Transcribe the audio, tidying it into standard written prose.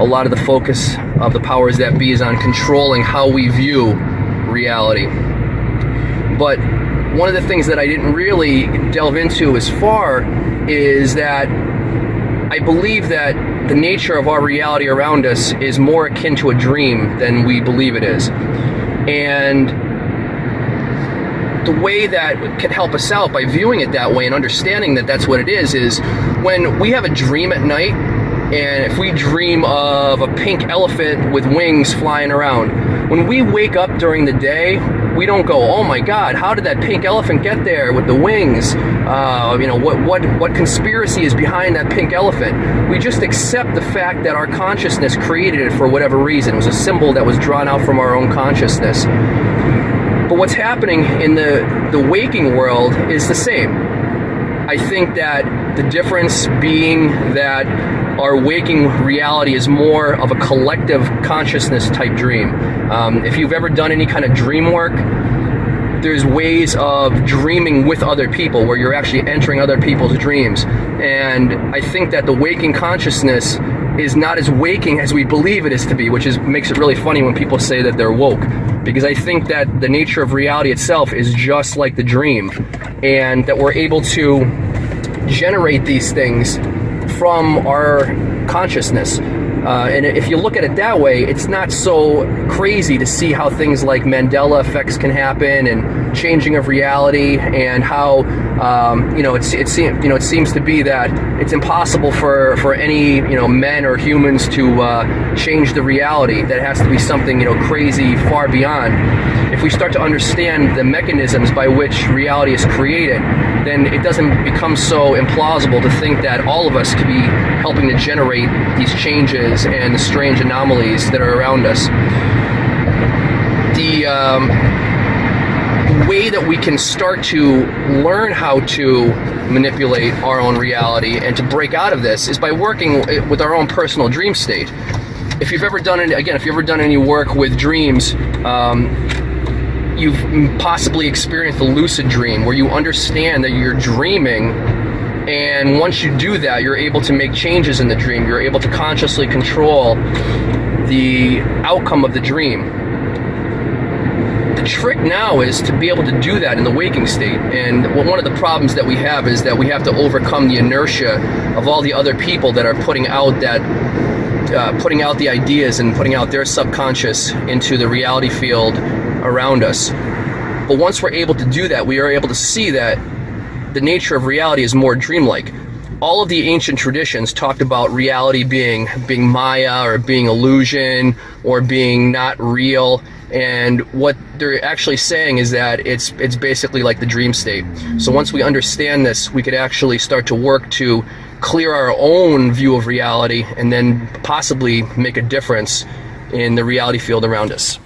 a lot of the focus of the powers that be is on controlling how we view reality. But one of the things that I didn't really delve into as far is that I believe that the nature of our reality around us is more akin to a dream than we believe it is. And the way that can help us out by viewing it that way and understanding that that's what it is when we have a dream at night, and if we dream of a pink elephant with wings flying around, when we wake up during the day, we don't go, oh my God, how did that pink elephant get there with the wings? What conspiracy is behind that pink elephant? We just accept the fact that our consciousness created it for whatever reason. It was a symbol that was drawn out from our own consciousness. But what's happening in the waking world is the same. I think that the difference being that our waking reality is more of a collective consciousness type dream. If you've ever done any kind of dream work, there's ways of dreaming with other people where you're actually entering other people's dreams. And I think that the waking consciousness is not as waking as we believe it is to be, which makes it really funny when people say that they're woke. Because I think that the nature of reality itself is just like the dream, and that we're able to generate these things from our consciousness. And if you look at it that way, it's not so crazy to see how things like Mandela effects can happen, and changing of reality, and how it seems to be that it's impossible for any men or humans to change the reality. That has to be something crazy far beyond. If we start to understand the mechanisms by which reality is created, then it doesn't become so implausible to think that all of us could be helping to generate these changes and the strange anomalies that are around us. The way that we can start to learn how to manipulate our own reality and to break out of this is by working with our own personal dream state. If you've ever done any work with dreams, you've possibly experienced a lucid dream where you understand that you're dreaming, and once you do that, you're able to make changes in the dream. You're able to consciously control the outcome of the dream. The trick now is to be able to do that in the waking state. And one of the problems that we have is that we have to overcome the inertia of all the other people that are putting out the ideas and putting out their subconscious into the reality field around us. But once we're able to do that, we are able to see that the nature of reality is more dreamlike. All of the ancient traditions talked about reality being Maya, or being illusion, or being not real. And what they're actually saying is that it's basically like the dream state. So once we understand this, we could actually start to work to clear our own view of reality, and then possibly make a difference in the reality field around us.